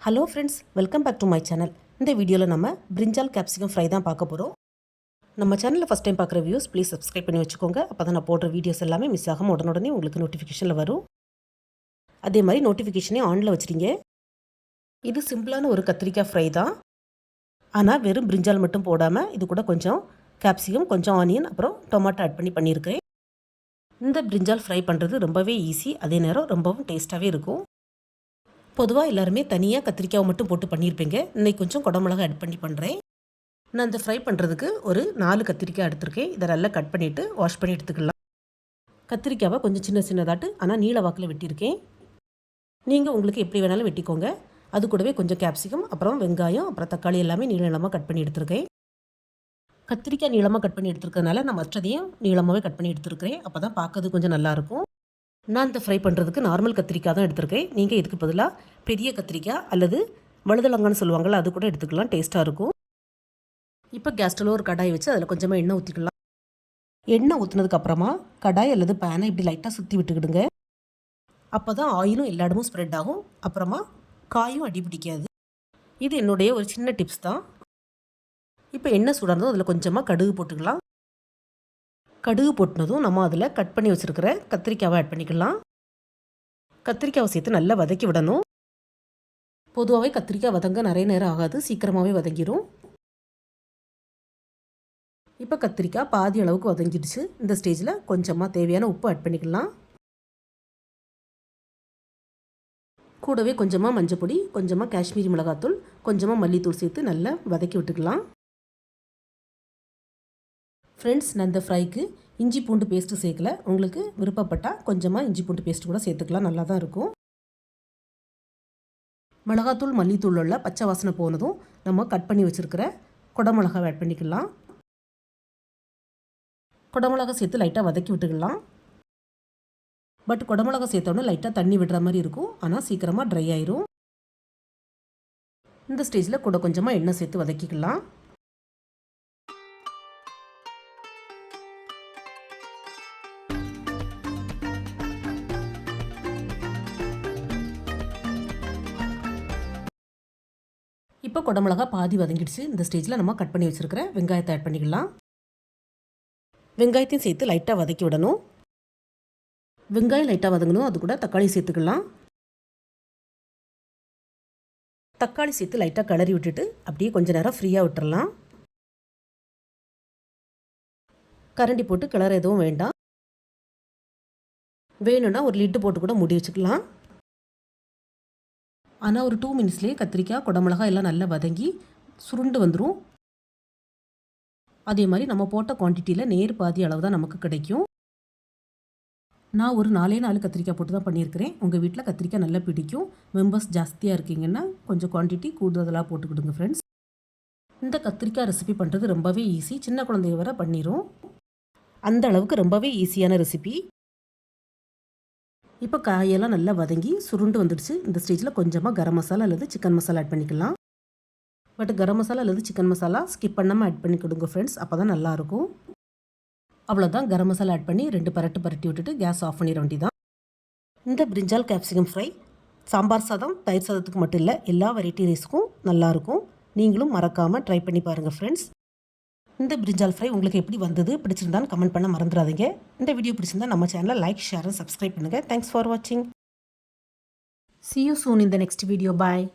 Hello friends, welcome back to my channel. இந்த வீடியோவில் நம்ம பிரிஞ்சால் கேப்சிகம் ஃப்ரை தான் பார்க்க போகிறோம். நம்ம சேனலில் ஃபஸ்ட் டைம் பார்க்குற வியூஸ் ப்ளீஸ் சப்ஸ்கிரைப் பண்ணி வச்சுக்கோங்க. அப்போ தான் நான் போடுற வீடியோஸ் எல்லாமே மிஸ் ஆகாமல் உடனே உங்களுக்கு நோட்டிஃபிகேஷனில் வரும். அதே மாதிரி நோட்டிஃபிகேஷனே ஆனில் வச்சுருங்க. இது சிம்பிளான ஒரு கத்திரிக்காய் ஃப்ரை தான். ஆனால் வெறும் பிரிஞ்சால் மட்டும் போடாமல் இது கூட கொஞ்சம் கேப்சிகம், கொஞ்சம் ஆனியன், அப்புறம் டொமேட்டோ ஆட் பண்ணி பண்ணியிருக்கேன். இந்த பிரிஞ்சால் ஃப்ரை பண்ணுறது ரொம்பவே ஈஸி, அதே நேரம் ரொம்பவும் டேஸ்ட்டாகவே இருக்கும். பொதுவாக எல்லாருமே தனியாக கத்திரிக்காவை மட்டும் போட்டு பண்ணியிருப்பீங்க. இன்றைக்கி கொஞ்சம் குடமிளகா ஆட் பண்ணி பண்ணுறேன். நான் இந்த ஃப்ரை பண்ணுறதுக்கு ஒரு 4 கத்திரிக்காய் எடுத்திருக்கேன். இதை நல்லா கட் பண்ணிவிட்டு வாஷ் பண்ணி எடுத்துக்கலாம். கத்திரிக்காவை கொஞ்சம் சின்னதாட்டு ஆனால் நீள வாக்கில் வெட்டியிருக்கேன். நீங்கள் உங்களுக்கு எப்படி வேணாலும் வெட்டிக்கோங்க. அது கூடவே கொஞ்சம் கேப்சிகம், அப்புறம் வெங்காயம், அப்புறம் தக்காளி எல்லாமே நீளமாக கட் பண்ணி எடுத்துருக்கேன். கத்திரிக்காய் நீளமாக கட் பண்ணி எடுத்துருக்கறனால நான் மற்றதையும் நீளமாகவே கட் பண்ணி எடுத்துருக்கிறேன். அப்போ தான் பார்க்கறது கொஞ்சம் நல்லாயிருக்கும். நான் இந்த ஃப்ரை பண்ணுறதுக்கு நார்மல் கத்திரிக்காய் தான் எடுத்திருக்கேன். நீங்கள் இதுக்கு பதிலாக பெரிய கத்திரிக்காய் அல்லது வழுதலங்கான்னு சொல்லுவாங்கள்ல, அது கூட எடுத்துக்கலாம், டேஸ்ட்டாக இருக்கும். இப்போ கேஸ் ஸ்டவ்வில் ஒரு கடாய் வச்சு அதில் கொஞ்சமாக எண்ணெய் ஊற்றிக்கலாம். எண்ணெய் ஊற்றினதுக்கப்புறமா கடாய் அல்லது பேனை இப்படி லைட்டாக சுற்றி விட்டுக்கிடுங்க. அப்போ தான் ஆயிலும் எல்லா இடமும் ஸ்ப்ரெட் ஆகும். அப்புறமா காயும் அடி பிடிக்காது. இது என்னுடைய ஒரு சின்ன டிப்ஸ் தான். இப்போ எண்ணெய் சூடானதும் அதில் கொஞ்சமாக கடுகு போட்டுக்கலாம். கடுகு போட்டுனதும் நம்ம அதில் கட் பண்ணி வச்சுருக்கிற கத்திரிக்காவை ஆட் பண்ணிக்கலாம். கத்திரிக்காவை சேர்த்து நல்லா வதக்கி விடணும். பொதுவாகவே கத்திரிக்காய் வதங்க நிறைய நேரம் ஆகாது, சீக்கிரமாகவே வதங்கிடும். இப்போ கத்திரிக்காய் பாதி அளவுக்கு வதங்கிடுச்சு. இந்த ஸ்டேஜில் கொஞ்சமாக தேவையான உப்பு ஆட் பண்ணிக்கலாம். கூடவே கொஞ்சமாக மஞ்சள் பொடி, கொஞ்சமாக காஷ்மீரி மிளகாத்தூள், கொஞ்சமாக மல்லித்தூள் சேர்த்து நல்லா வதக்கி விட்டுக்கலாம். ஃப்ரெண்ட்ஸ், நான் இந்த ஃப்ரைக்கு இஞ்சி பூண்டு பேஸ்ட்டு சேர்க்கல. உங்களுக்கு விருப்பப்பட்டால் கொஞ்சமாக இஞ்சி பூண்டு பேஸ்ட்டு கூட சேர்த்துக்கலாம், நல்லா தான் இருக்கும். மிளகாத்தூள் மல்லித்தூள் உள்ள பச்சை வாசனை போனதும் நம்ம கட் பண்ணி வச்சுருக்கிற குடமிளகாவை ஆட் பண்ணிக்கலாம். குடமிளகா சேர்த்து லைட்டாக வதக்கி விட்டுக்கலாம். பட் குடமிளகா சேர்த்தோன்னே லைட்டாக தண்ணி விடுற மாதிரி இருக்கும், ஆனால் சீக்கிரமாக ட்ரை ஆயிரும். இந்த ஸ்டேஜில் கூட கொஞ்சமாக எண்ணெய் சேர்த்து வதக்கிக்கலாம். இப்போ குடமிளகா பாதி வதங்கிடுச்சு. இந்த ஸ்டேஜில் நம்ம கட் பண்ணி வச்சுருக்கிற வெங்காயத்தை ஆட் பண்ணிக்கலாம். வெங்காயத்தையும் சேர்த்து லைட்டாக வதக்கி விடணும். வெங்காயம் லைட்டாக வதங்கணும். அது கூட தக்காளி சேர்த்துக்கலாம். தக்காளி சேர்த்து லைட்டாக கிளறி விட்டுட்டு அப்படியே கொஞ்சம் நேரம் ஃப்ரீயாக விட்டுறலாம். கரண்டி போட்டு கிளற எதுவும் வேண்டாம். வேணும்னா ஒரு லிட்டு போட்டு கூட மூடி வச்சுக்கலாம். ஆனால் ஒரு 2 மினிட்ஸ்லேயே கத்திரிக்காய், குடமிளகாய் எல்லாம் நல்லா வதங்கி சுருண்டு வந்துடும். அதே மாதிரி நம்ம போட்ட குவான்டிட்டியில் நேர் பாதி அளவு தான் நமக்கு கிடைக்கும். நான் ஒரு 4 கத்திரிக்காய் போட்டு தான் பண்ணியிருக்கிறேன். உங்கள் வீட்டில் கத்திரிக்காய் நல்லா பிடிக்கும். மெம்பர்ஸ் ஜாஸ்தியாக இருக்கீங்கன்னா கொஞ்சம் குவான்டிட்டி கூடுதலாக போட்டுக்கிடுங்க ஃப்ரெண்ட்ஸ். இந்த கத்திரிக்காய் ரெசிபி பண்ணுறது ரொம்பவே ஈஸி. சின்ன குழந்தைய வர பண்ணிடும். அந்த அளவுக்கு ரொம்பவே ஈஸியான ரெசிபி. இப்போ காயெல்லாம் நல்லா வதங்கி சுருண்டு வந்துடுச்சு. இந்த ஸ்டேஜில் கொஞ்சமாக கரம் மசாலா அல்லது சிக்கன் மசாலா ஆட் பண்ணிக்கலாம். பட் கரம் மசாலா அல்லது சிக்கன் மசாலா ஸ்கிப் பண்ணாமல் ஆட் பண்ணி கொடுங்க ஃப்ரெண்ட்ஸ், அப்போ தான் நல்லாயிருக்கும். அவ்வளோதான், கரம் மசாலா ஆட் பண்ணி 2 பரட்டி விட்டுட்டு கேஸ் ஆஃப் பண்ணிட வேண்டியதான். இந்த பிரிஞ்சால் கேப்சிகம் ஃப்ரை சாம்பார் சாதம், தயிர் சாதத்துக்கு மட்டும் இல்லை, எல்லா வெரைட்டி ரைஸுக்கும் நல்லாயிருக்கும். நீங்களும் மறக்காமல் ட்ரை பண்ணி பாருங்கள் ஃப்ரெண்ட்ஸ். இந்த பிரிஞ்சால் ஃப்ரை உங்களுக்கு எப்படி வந்தது, பிடிச்சிருந்தான்னு கமெண்ட் பண்ண மறந்துடாதீங்க. இந்த வீடியோ பிடிச்சிருந்தா நம்ம சேனலை லைக், ஷேர் அண்ட் சப்ஸ்கிரைப் பண்ணுங்கள். தேங்க்ஸ் ஃபார் வாட்சிங். See you soon in the next video. Bye.